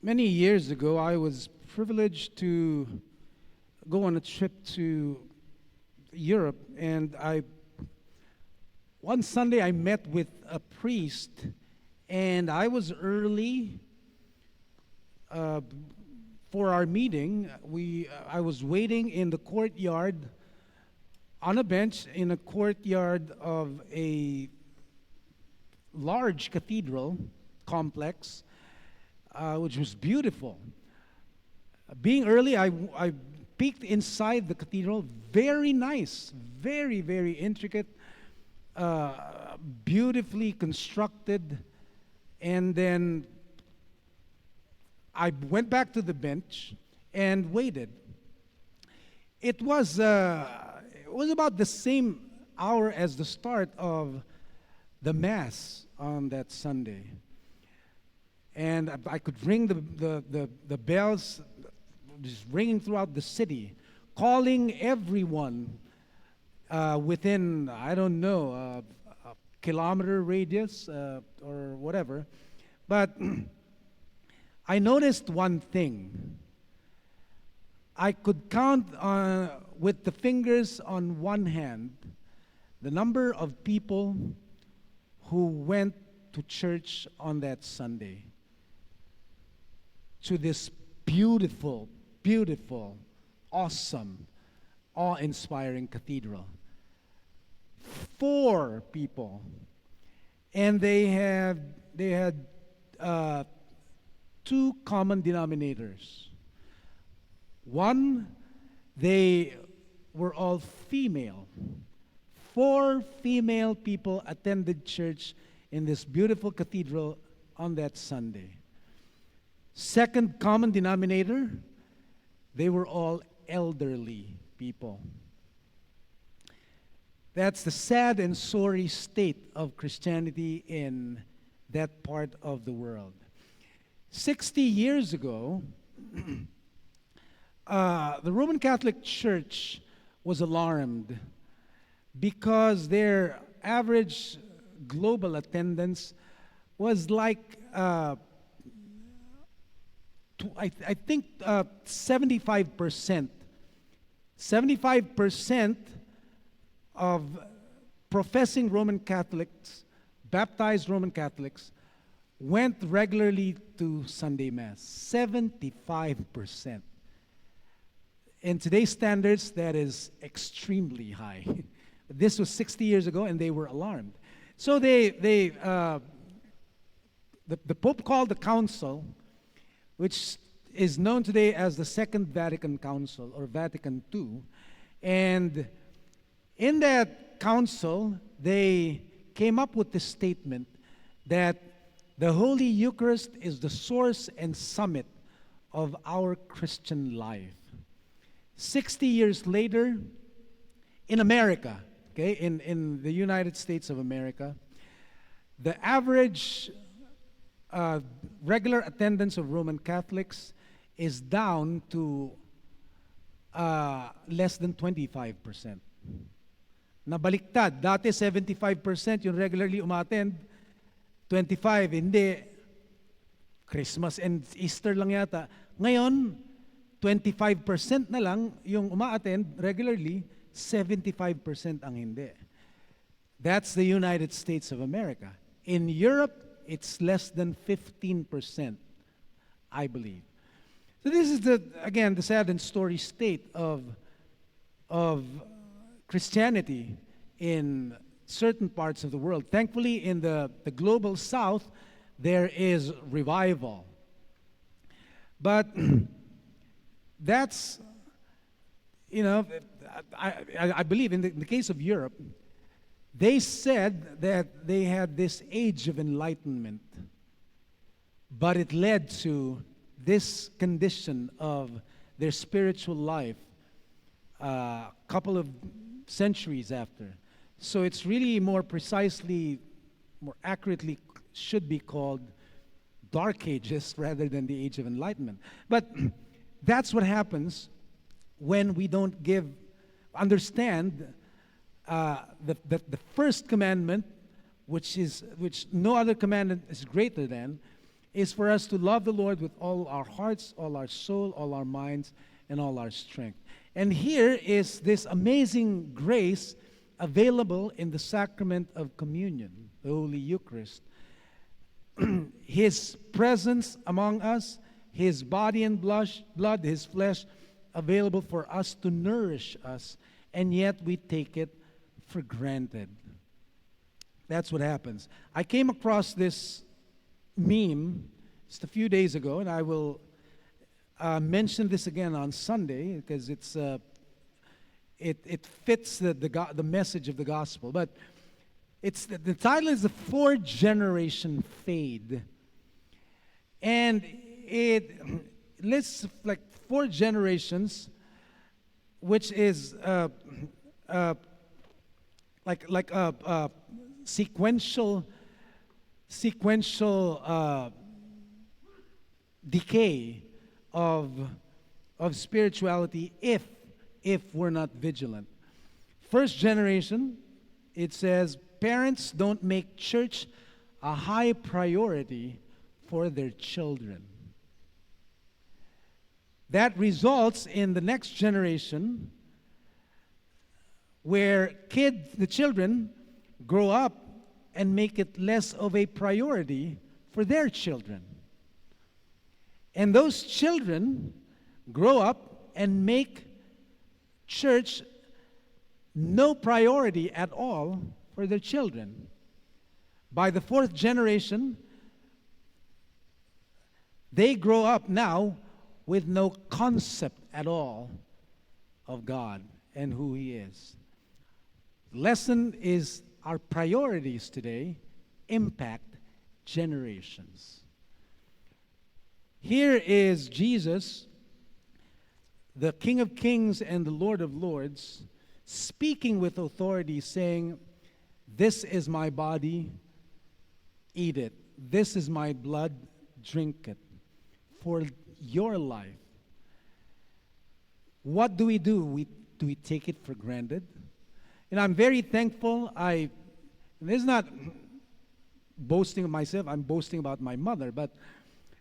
Many years ago, I was privileged to go on a trip to Europe, and one Sunday I met with a priest, and I was early uh, for our meeting. I was waiting in the courtyard on a bench in a courtyard of a large cathedral complex, which was beautiful. Being early, I peeked inside the cathedral. Very nice, very, very intricate, beautifully constructed. And then I went back to the bench and waited. It was about the same hour as the start of the Mass on that Sunday. And I could ring the bells, just ringing throughout the city, calling everyone within, I don't know, a kilometer radius or whatever. But I noticed one thing. I could count with the fingers on one hand the number of people who went to church on that Sunday, to this beautiful, beautiful, awesome, awe-inspiring cathedral. 4 people, and they had 2 common denominators. One, they were all female. 4 female people attended church in this beautiful cathedral on that Sunday. Second common denominator, they were all elderly people. That's the sad and sorry state of Christianity in that part of the world. 60 years ago, the Roman Catholic Church was alarmed because their average global attendance was like, I think 75%. 75% of professing Roman Catholics, baptized Roman Catholics, went regularly to Sunday Mass. 75%. In today's standards, that is extremely high. This was 60 years ago, and they were alarmed. So the Pope called the council, which is known today as the Second Vatican Council, or Vatican II. And in that council, they came up with the statement that the Holy Eucharist is the source and summit of our Christian life. 60 years later, in America, okay, in the United States of America, the average regular attendance of Roman Catholics is down to less than 25%. Nabaliktad. Dati 75% yung regularly umattend, 25 hindi. Christmas and Easter lang yata. Ngayon, 25% na lang yung umaattend regularly, 75% ang hindi. That's the United States of America. In Europe, it's less than 15%, I believe. So this is again the sad and sorry state of Christianity in certain parts of the world. Thankfully, in the global south, there is revival. But that's, I believe in the case of Europe, they said that they had this age of enlightenment, but it led to this condition of their spiritual life a couple of centuries after. So it's really more accurately should be called Dark Ages rather than the Age of Enlightenment. But that's what happens when we don't understand the first commandment, which no other commandment is greater than, is for us to love the Lord with all our hearts, all our soul, all our minds, and all our strength. And here is this amazing grace available in the sacrament of communion, the Holy Eucharist. His presence among us, His body and blood, His flesh, available for us to nourish us, and yet we take it for granted. That's what happens. I came across this meme just a few days ago, and I will mention this again on Sunday because it fits the message of the gospel. But the title is "The Fourth Generation Fade," and it lists like 4 generations, which is like a sequential decay of spirituality if we're not vigilant. First generation, it says parents don't make church a high priority for their children. That results in the next generation where the children grow up and make it less of a priority for their children. And those children grow up and make church no priority at all for their children. By the 4th generation, they grow up now with no concept at all of God and who He is. Lesson is our priorities today impact generations. Here is Jesus, the King of Kings and the Lord of Lords, speaking with authority, saying, "This is my body, eat it. This is my blood, drink it, for your life." What do? Do we take it for granted? And I'm very thankful. This is not boasting of myself, I'm boasting about my mother, but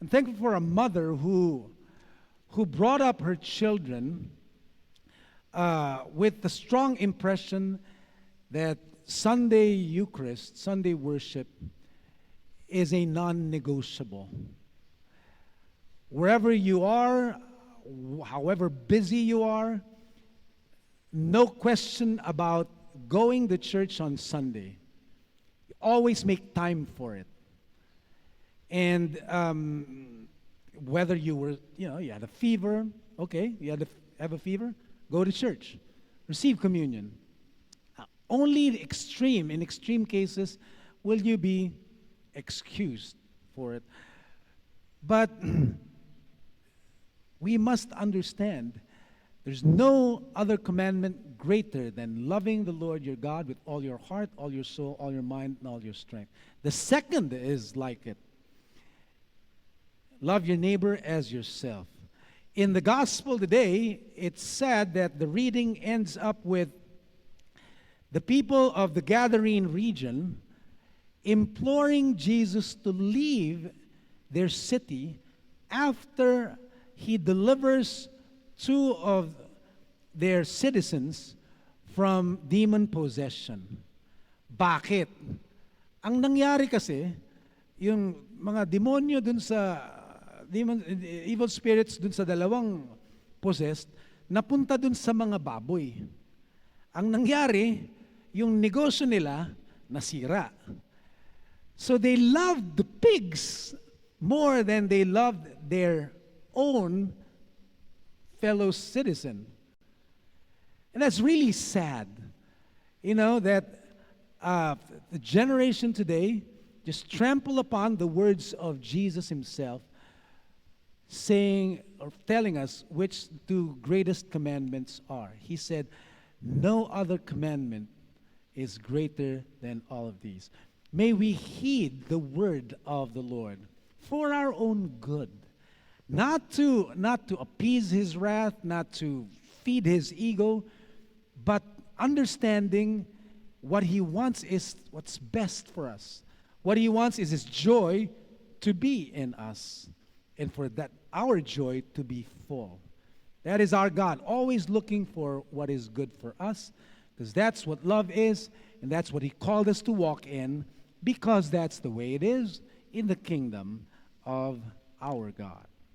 I'm thankful for a mother who brought up her children with the strong impression that Sunday Eucharist, Sunday worship, is a non-negotiable. Wherever you are, however busy you are, no question about going to church on Sunday. You always make time for it. And whether you had a fever, okay, you have a fever, go to church, receive communion. Only in extreme cases, will you be excused for it. But we must understand there's no other commandment greater than loving the Lord your God with all your heart, all your soul, all your mind, and all your strength. The second is like it. Love your neighbor as yourself. In the gospel today, it's said that the reading ends up with the people of the Gadarene region imploring Jesus to leave their city after He delivers 2 of their citizens from demon possession. Bakit? Ang nangyari kasi, yung mga demonyo dun sa evil spirits dun sa dalawang possessed, napunta dun sa mga baboy. Ang nangyari, yung negosyo nila nasira. So they loved the pigs more than they loved their own fellow citizen. And that's really sad. That the generation today just trample upon the words of Jesus Himself, saying or telling us which 2 greatest commandments are. He said, "No other commandment is greater than all of these." May we heed the word of the Lord for our own good. Not to appease His wrath, not to feed His ego, but understanding what He wants is what's best for us. What He wants is His joy to be in us and for that our joy to be full. That is our God, always looking for what is good for us, because that's what love is, and that's what He called us to walk in, because that's the way it is in the kingdom of our God.